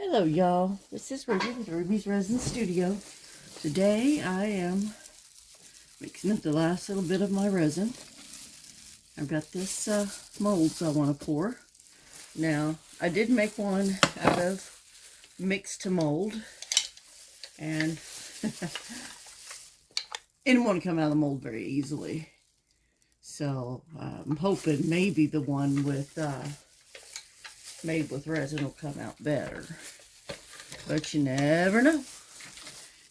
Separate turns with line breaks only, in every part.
Hello y'all, this is Ruby with Ruby's Resin Studio. Today I am mixing up the last little bit of my resin. I've got this molds I want to pour. Now, I did make one out of mix to mold, and it didn't want to come out of the mold very easily. So I'm hoping maybe the one with made with resin will come out better, but you never know.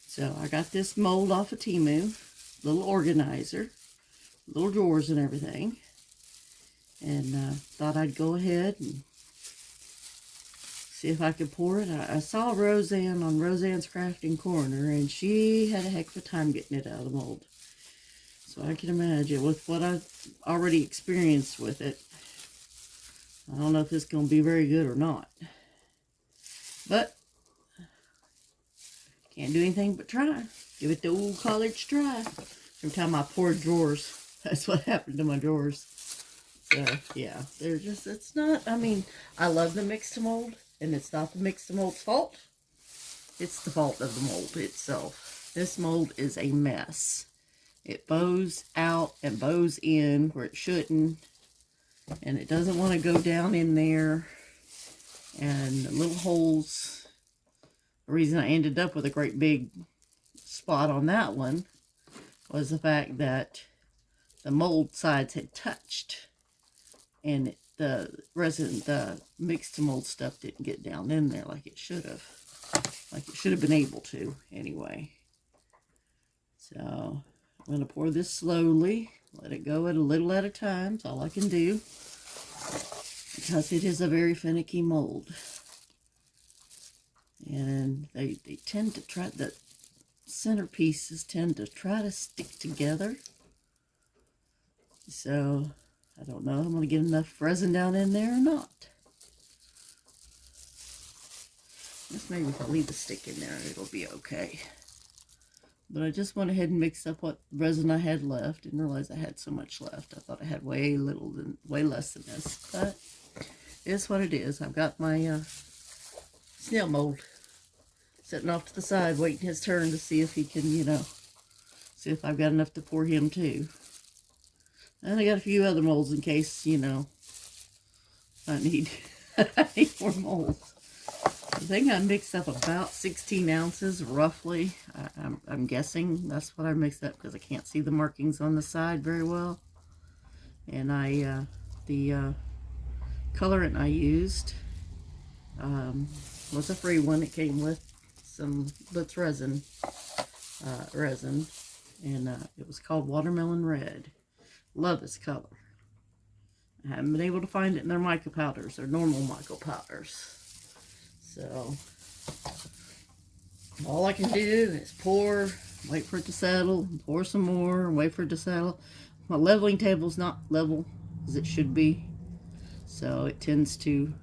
So I got this mold off of Temu, little organizer, little drawers and everything, and thought I'd go ahead and see if I could pour it. I saw Roseanne on Roseanne's Crafting Corner, and she had a heck of a time getting it out of the mold. So I can imagine with what I've already experienced with it, I don't know if it's going to be very good or not. But can't do anything but try. Give it the old college try. Every time I poured drawers, that's what happened to my drawers. So, yeah, they're just, it's not, I mean, I love the mix to mold, and it's not the mix to mold's fault. It's the fault of the mold itself. This mold is a mess. It bows out and bows in where it shouldn't. And it doesn't want to go down in there, and the little holes. The reason I ended up with a great big spot on that one was the fact that the mold sides had touched, and the resin, the mixed mold stuff didn't get down in there like it should have. Like it should have been able to anyway. So I'm going to pour this slowly. Let it go at a little at a time. That's all I can do, because it is a very finicky mold. And they tend to try, the centerpieces tend to try to stick together. So I don't know if I'm going to get enough resin down in there or not. Just maybe if I leave the stick in there, it'll be okay. But I just went ahead and mixed up what resin I had left. Didn't realize I had so much left. I thought I had way less than this. But it's what it is. I've got my snail mold sitting off to the side, waiting his turn to see if he can, see if I've got enough to pour him too. And I got a few other molds in case, I need, I need more molds. I think I mixed up about 16 ounces, roughly. I'm guessing that's what I mixed up, because I can't see the markings on the side very well. And the colorant I used was a free one. It came with some Let's Resin, and it was called Watermelon Red. Love this color. I haven't been able to find it in their mica powders, or normal mica powders. So, all I can do is pour, wait for it to settle, pour some more, wait for it to settle. My leveling table's not level as it should be, so it tends to,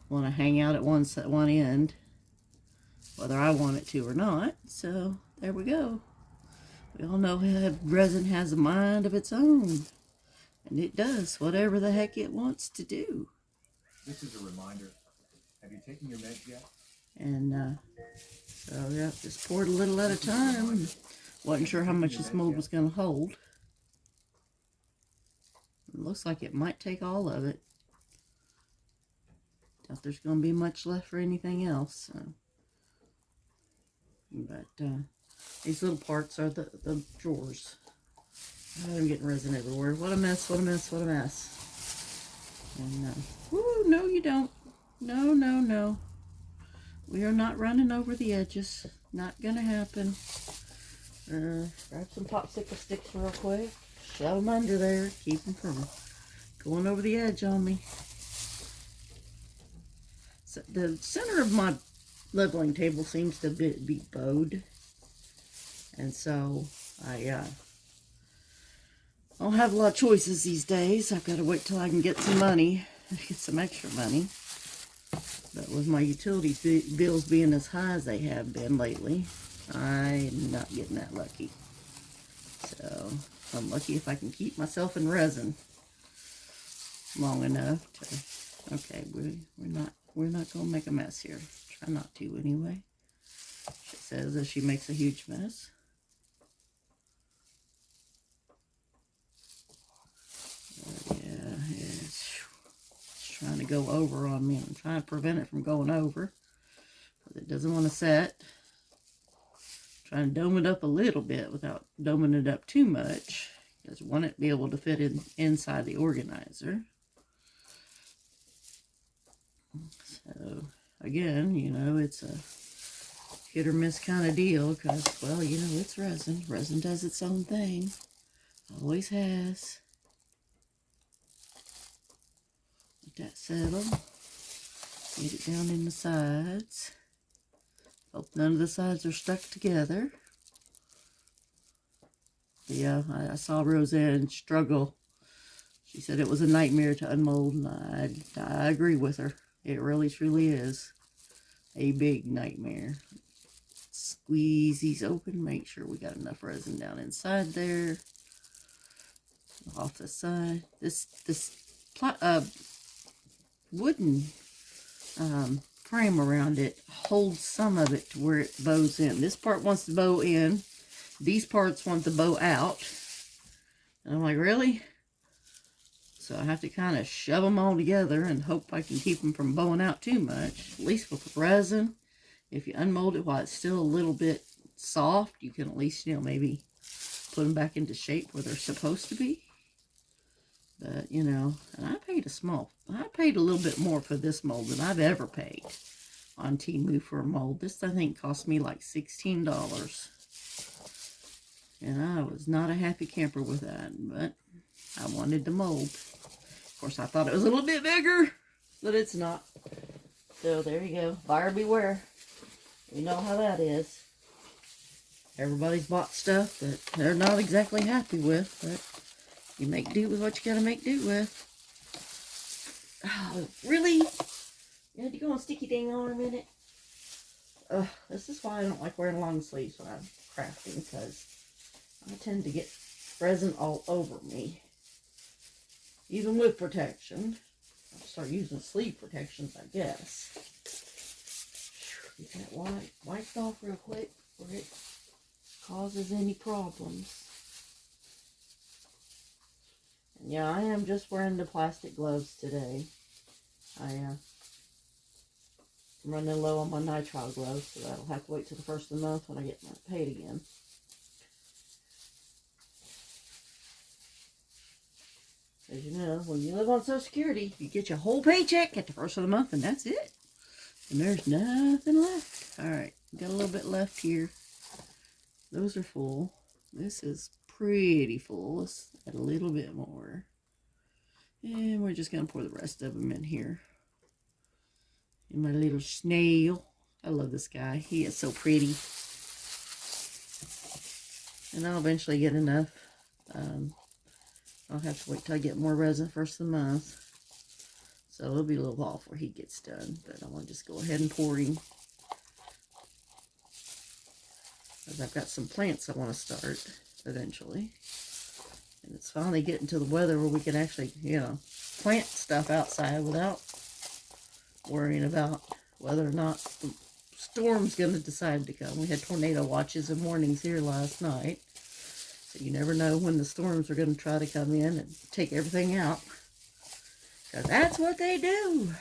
want to hang out at one end, whether I want it to or not. So, there we go. We all know how resin has a mind of its own, and it does whatever the heck it wants to do.
This is a reminder. Have you taken your meds yet?
And so yeah, just poured a little at a time. Wasn't sure how much this mold was going to hold. It looks like it might take all of it. Doubt there's going to be much left for anything else. So. But these little parts are the drawers. Oh, I'm getting resin everywhere. What a mess, what a mess, what a mess. And, whoo, no you don't. No, no, no. We are not running over the edges. Not gonna happen. Grab some popsicle sticks real quick. Shove them under there. Keep them from going over the edge on me. So the center of my leveling table seems to be bowed. And so I don't have a lot of choices these days. I've got to wait till I can get some money. Get some extra money. But with my utility bills being as high as they have been lately, I'm not getting that lucky. So I'm lucky if I can keep myself in resin long enough to, okay, we're we're not going to make a mess here. Try not to anyway. She says that she makes a huge mess. But yeah, it's trying to go over on me. I'm trying to prevent it from going over. Because it doesn't want to set. Trying to dome it up a little bit without doming it up too much. Because I want it to be able to fit inside the organizer. So, again, you know, it's a hit or miss kind of deal because, well, you know, it's resin. Resin does its own thing. Always has. Let that settle. Get it down in the sides. Hope none of the sides are stuck together. Yeah, I saw Roseanne struggle. She said it was a nightmare to unmold, and I agree with her. It really, truly is a big nightmare. Squeeze these open. Make sure we got enough resin down inside there. Off the side. This wooden frame around it holds some of it to where it bows in. This part wants to bow in. These parts want to bow out. And I'm like, really? So I have to kind of shove them all together and hope I can keep them from bowing out too much. At least with resin, if you unmold it while it's still a little bit soft, you can at least, you know, maybe put them back into shape where they're supposed to be. But, you know, and I paid a little bit more for this mold than I've ever paid on Temu for a mold. This, I think, cost me like $16. And I was not a happy camper with that, but I wanted the mold. Of course, I thought it was a little bit bigger, but it's not. So there you go. Buyer beware. You know how that is. Everybody's bought stuff that they're not exactly happy with, but you make do with what you gotta make do with. Oh, really? You had to go on sticky dang arm in it? This is why I don't like wearing long sleeves when I'm crafting, because I tend to get resin all over me. Even with protection. I'll start using sleeve protections, I guess. Get that wiped off real quick before it causes any problems. And yeah, I am just wearing the plastic gloves today. I'm running low on my nitrile gloves, so that'll have to wait till the first of the month when I get my paid again. As you know, when you live on Social Security, you get your whole paycheck at the first of the month, and that's it. And there's nothing left. Alright, got a little bit left here. Those are full. This is pretty full. Let's add a little bit more. And we're just going to pour the rest of them in here. And my little snail. I love this guy. He is so pretty. And I'll eventually get enough. I'll have to wait till I get more resin first of the month. So it'll be a little while before he gets done. But I want to just go ahead and pour him. Because I've got some plants I want to start eventually. And it's finally getting to the weather where we can actually, you know, plant stuff outside without worrying about whether or not the storm's going to decide to come. We had tornado watches and warnings here last night. So you never know when the storms are going to try to come in and take everything out. Because that's what they do.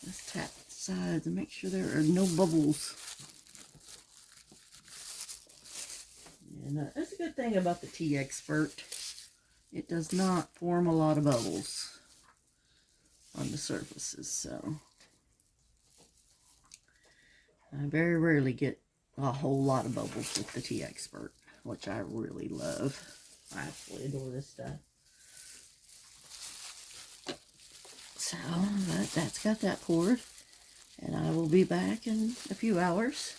Let's tap the sides and make sure there are no bubbles. And that's a good thing about the Tea Expert. It does not form a lot of bubbles on the surfaces, so I very rarely get a whole lot of bubbles with the Tea Expert, which I really love. I absolutely adore this stuff. So that's got that poured, and I will be back in a few hours.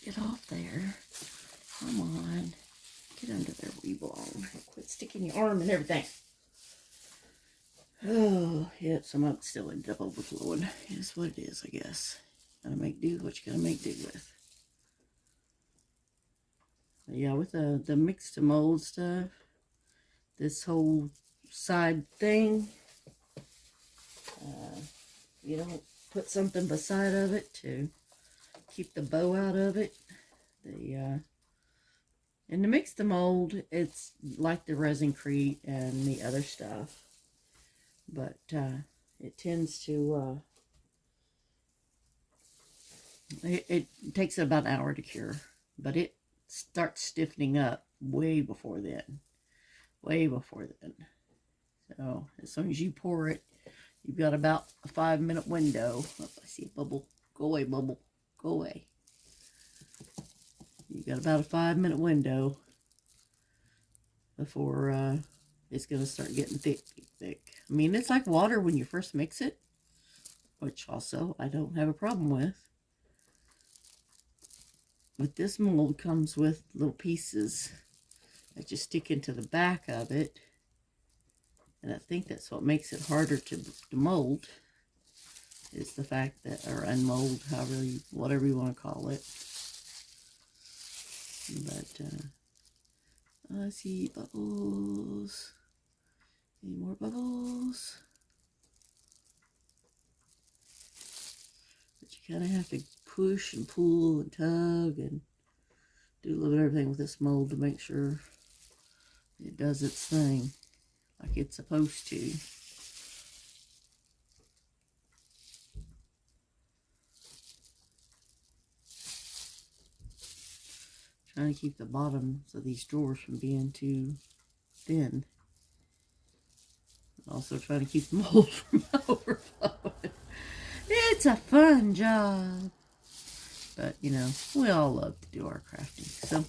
Get off there. Come on. Get under there where you belong. Quit sticking your arm and everything. Oh, yeah, some of it still ended up overflowing. It's what it is, I guess. Gotta make do what you gotta make do with. But yeah, with the mix to mold stuff, this whole side thing, You don't put something beside of it to keep the bow out of it. And to mix the mold, it's like the Resincrete and the other stuff, but it tends to it takes about an hour to cure, but it starts stiffening up way before then. So as soon as you pour it, you've got about a 5-minute window. Oh, I see a bubble. Go away, bubble. Go away. You've got about a 5-minute window before it's going to start getting thick. I mean, it's like water when you first mix it, which also I don't have a problem with. But this mold comes with little pieces that you stick into the back of it. And I think that's what makes it harder to mold, is the fact that, or unmold, whatever you want to call it. But, I see bubbles. Any more bubbles? But you kind of have to push and pull and tug and do a little bit of everything with this mold to make sure it does its thing like it's supposed to. Trying to keep the bottoms of these drawers from being too thin. Also trying to keep the mold from overflowing. It's a fun job. But, you know, we all love to do our crafting. So,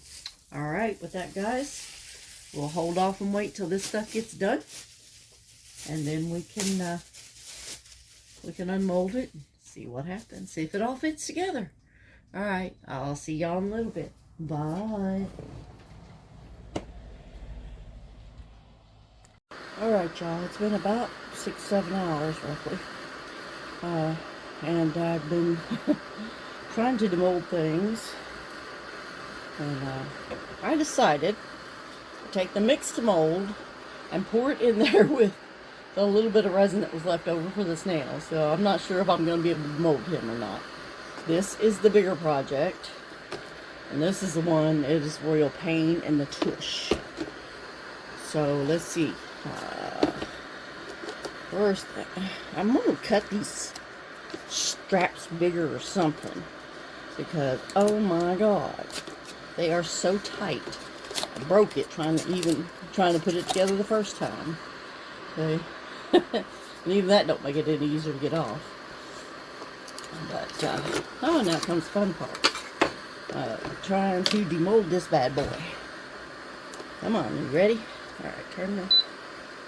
alright, with that, guys, we'll hold off and wait till this stuff gets done. And then we can unmold it and see what happens. See if it all fits together. Alright, I'll see y'all in a little bit. Bye. Alright, y'all, it's been about 6-7 hours roughly. And I've been trying to demold things. And I decided to take the mixed mold and pour it in there with the little bit of resin that was left over for the snail. So I'm not sure if I'm going to be able to mold him or not. This is the bigger project. And this is the one, it is real pain in the tush. So let's see. First, I'm going to cut these straps bigger or something. Because, oh my god, they are so tight. I broke it trying to put it together the first time. Okay. And even that don't make it any easier to get off. But, oh, now comes the fun part. Trying to demold this bad boy. Come on, you ready? Alright, turn the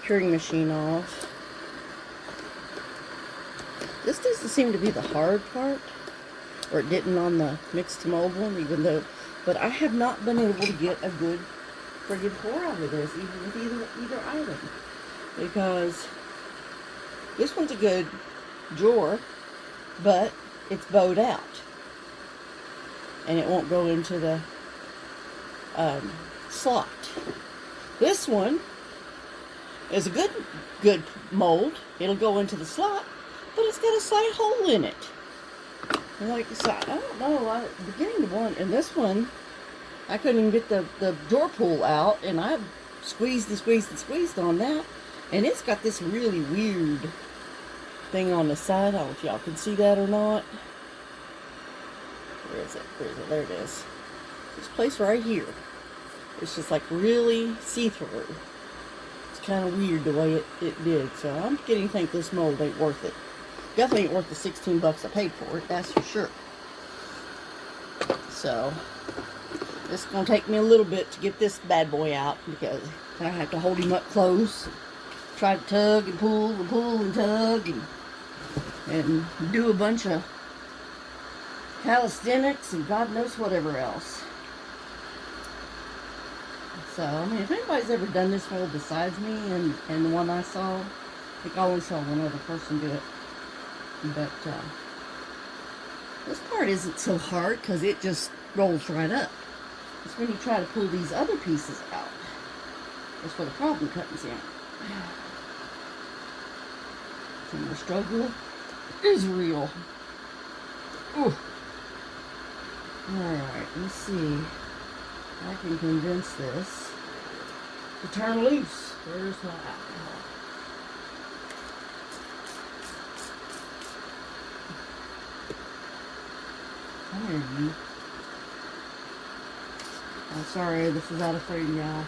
curing machine off. This doesn't seem to be the hard part, or it didn't on the mixed mold one, even though, but I have not been able to get a good friggin' pour out of this, even with either item, because this one's a good drawer, but it's bowed out, and it won't go into the slot. This one is a good mold. It'll go into the slot, but it's got a slight hole in it. And like I said, I don't know, beginning to one, and this one, I couldn't even get the drawer pull out, and I squeezed on that, and it's got this really weird thing on the side. I don't know if y'all can see that or not. Where is it? There it is. This place right here. It's just like really see-through. It's kind of weird the way it did. So I'm beginning to think this mold ain't worth it. Definitely ain't worth the 16 bucks I paid for it, that's for sure. So it's going to take me a little bit to get this bad boy out, because I have to hold him up close, try to tug and pull and tug and do a bunch of calisthenics and God knows whatever else. So, I mean, if anybody's ever done this mold besides me and the one I saw, I think I only saw one other person do it. But, this part isn't so hard because it just rolls right up. It's when you try to pull these other pieces out. That's where the problem comes in. So the struggle is real. Ooh. Alright, let's see. I can convince this to turn loose. Where's my alcohol? Come here, you. I'm sorry, this is out of frame, y'all.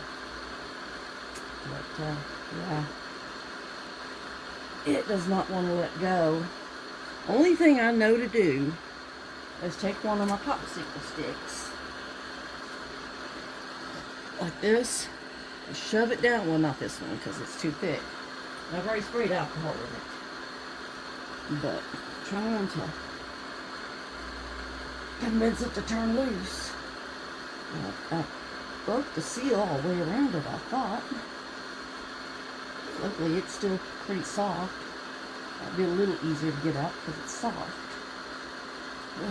But, yeah. It does not want to let go. Only thing I know to do is take one of my popsicle sticks, like this, and shove it down. Well, not this one, because it's too thick. I've already sprayed alcohol in it. But trying to convince it to turn loose. I broke the seal all the way around it, I thought. Luckily, it's still pretty soft. That'll be a little easier to get out because it's soft. I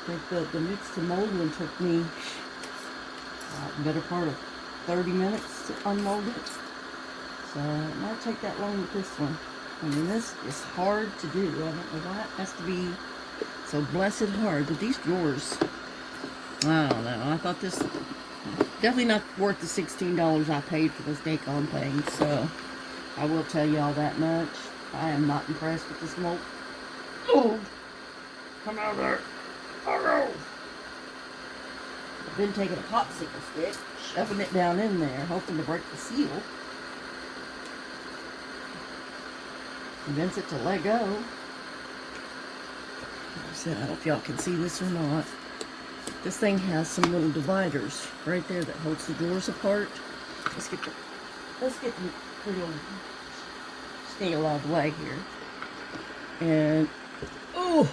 think the mix to mold one took me the better part of 30 minutes to unmold it. So it might take that long with this one. I mean, this is hard to do. I don't know why it has to be so blessed hard. But these drawers, I don't know. I thought this definitely not worth the $16 I paid for this Dacon thing. So I will tell you all that much. I am not impressed with this mold. Oh, come out there. Oh no. I've been taking a popsicle stick, shoving it down in there, hoping to break the seal. Convince it to let go. Like I said, I don't know if y'all can see this or not. This thing has some little dividers right there that holds the drawers apart. Let's get the pretty old snail out of the way here. And oh,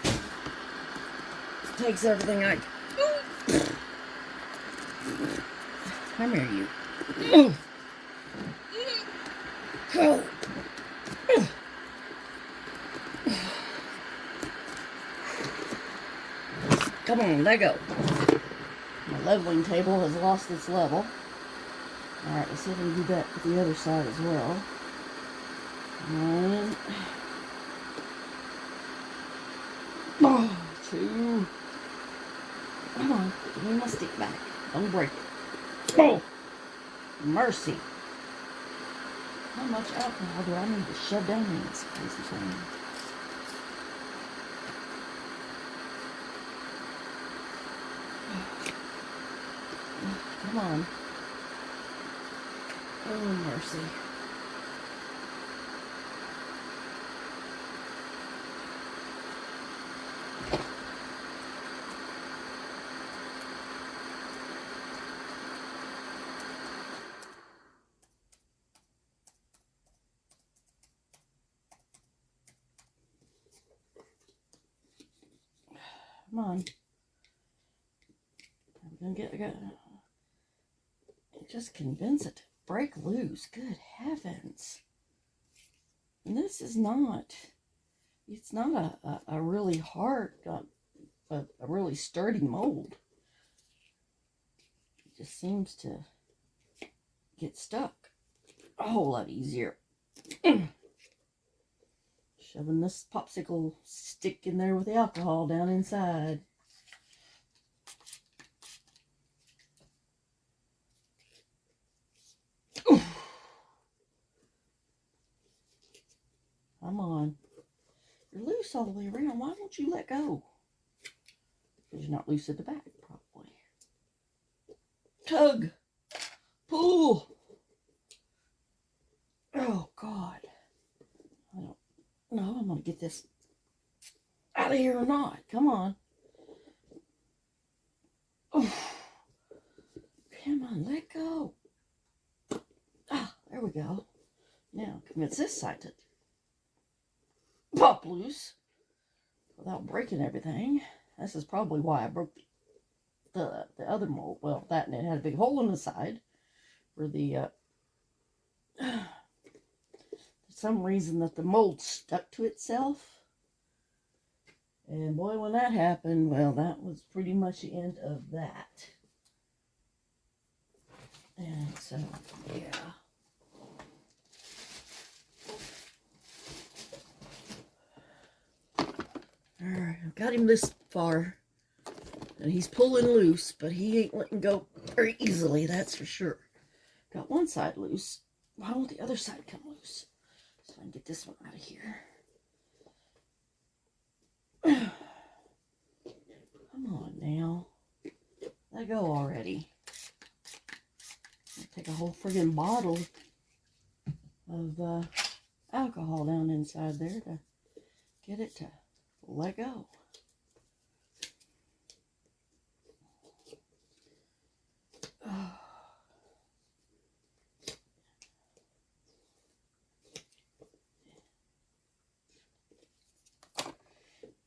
it takes everything I. Come here, you. Go. Come on, let go. My leveling table has lost its level. Alright, let's see if we can do that with the other side as well. One. Oh, two. Come on, give me my stick back. Don't break it. Oh! Mercy. How much alcohol do I need to shove down in this crazy thing? Come on. Oh, mercy. Come on. I'm gonna get just convince it to break loose. Good heavens. And this is not, it's not a really hard, a really sturdy mold. It just seems to get stuck a whole lot easier. Shoving this popsicle stick in there with the alcohol down inside. Come on. You're loose all the way around. Why won't you let go? Because you're not loose at the back, probably. Tug. Pull. Oh, God. I don't know. I'm going to get this out of here or not. Come on. Oh. Come on, let go. Ah, there we go. Now, convince this side to pop loose without breaking everything. This is probably why I broke the other mold. Well, that, and it had a big hole in the side for the for some reason that the mold stuck to itself. And boy, when that happened, well, that was pretty much the end of that. And so, yeah. got him this far. And he's pulling loose, but he ain't letting go very easily, that's for sure. Got one side loose. Why won't the other side come loose? So I can get this one out of here. Come on now. Let go already. I'll take a whole friggin' bottle of alcohol down inside there to get it to let go.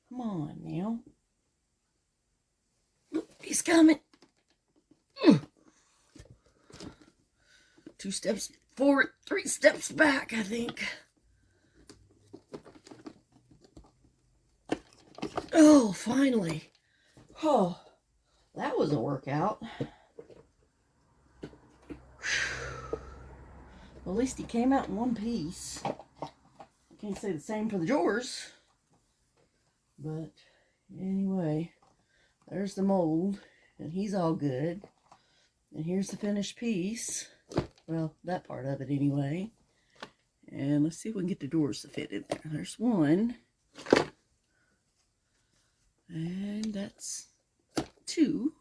Come on now. He's coming. 2 steps forward, 3 steps back, I think. Oh, finally. Oh, that was a workout. Well, at least he came out in one piece. I can't say the same for the drawers. But anyway, there's the mold, and he's all good. And here's the finished piece. Well, that part of it anyway. And let's see if we can get the doors to fit in there. There's one. And that's 2.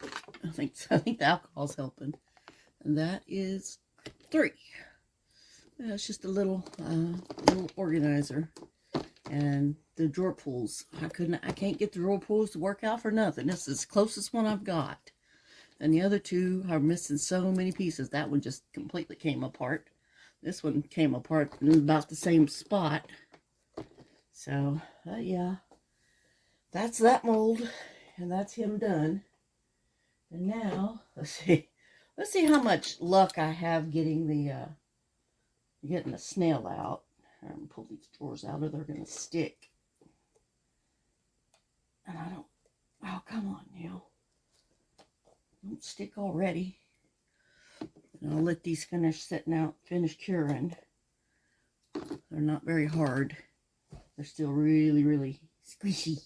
I think the alcohol's helping. And that is 3. It's just a little organizer. And the drawer pulls. I can't get the drawer pulls to work out for nothing. This is the closest one I've got. And the other 2 are missing so many pieces. That one just completely came apart. This one came apart in about the same spot. So, yeah. That's that mold. And that's him done. And now, let's see how much luck I have getting the snail out. I'm going to pull these drawers out or they're going to stick. And I don't, oh, come on now. Don't stick already. And I'll let these finish curing. They're not very hard. They're still really, really squishy.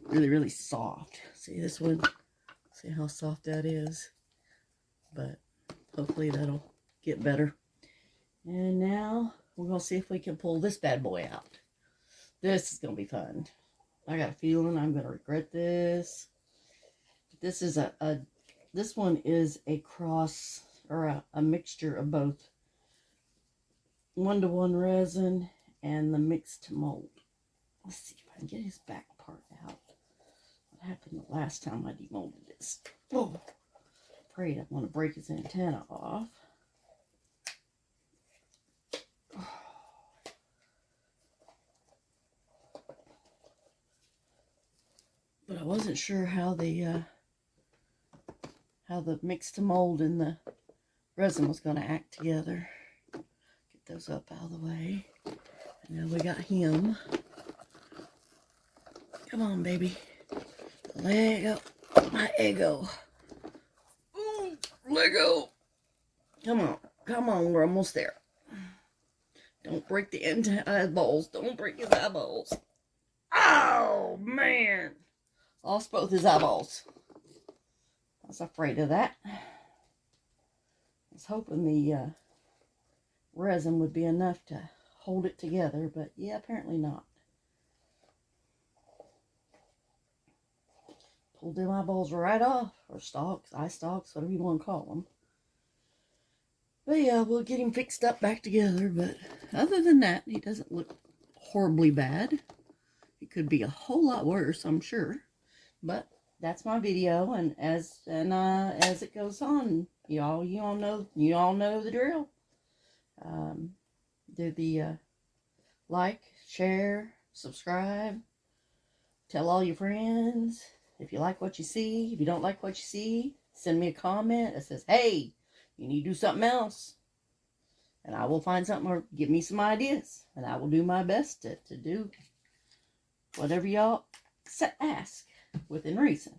Really, really soft. See this one? See how soft that is? But hopefully that'll get better. And now we're going to see if we can pull this bad boy out. This is going to be fun. I got a feeling I'm going to regret this. This is this one is a cross or a mixture of both 1-to-1 resin and the mixed mold. Let's see if I can get his back part out. What happened the last time I demolded this? Oh, afraid I'm going to break his antenna off. But I wasn't sure how the mixed mold and the resin was going to act together. Get those up out of the way. And now we got him. Come on, baby. Let go. My ego. Ooh, let go. Come on. Come on. We're almost there. Don't break the eyeballs. Don't break his eyeballs. Oh, man. Lost both his eyeballs. I was afraid of that. I was hoping the resin would be enough to hold it together, but yeah, apparently not. Pulled them eyeballs right off, or stalks, eye stalks, whatever you want to call them. But yeah, we'll get him fixed up back together, but other than that, he doesn't look horribly bad. It could be a whole lot worse, I'm sure. But that's my video, and as it goes on, you all know the drill. Do the like, share, subscribe, tell all your friends. If you like what you see, if you don't like what you see, send me a comment that says, "Hey, you need to do something else," and I will find something or give me some ideas, and I will do my best to do whatever y'all ask within reason.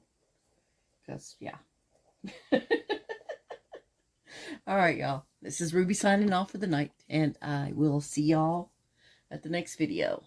Because, yeah. Alright, y'all. This is Ruby signing off for the night. And I will see y'all at the next video.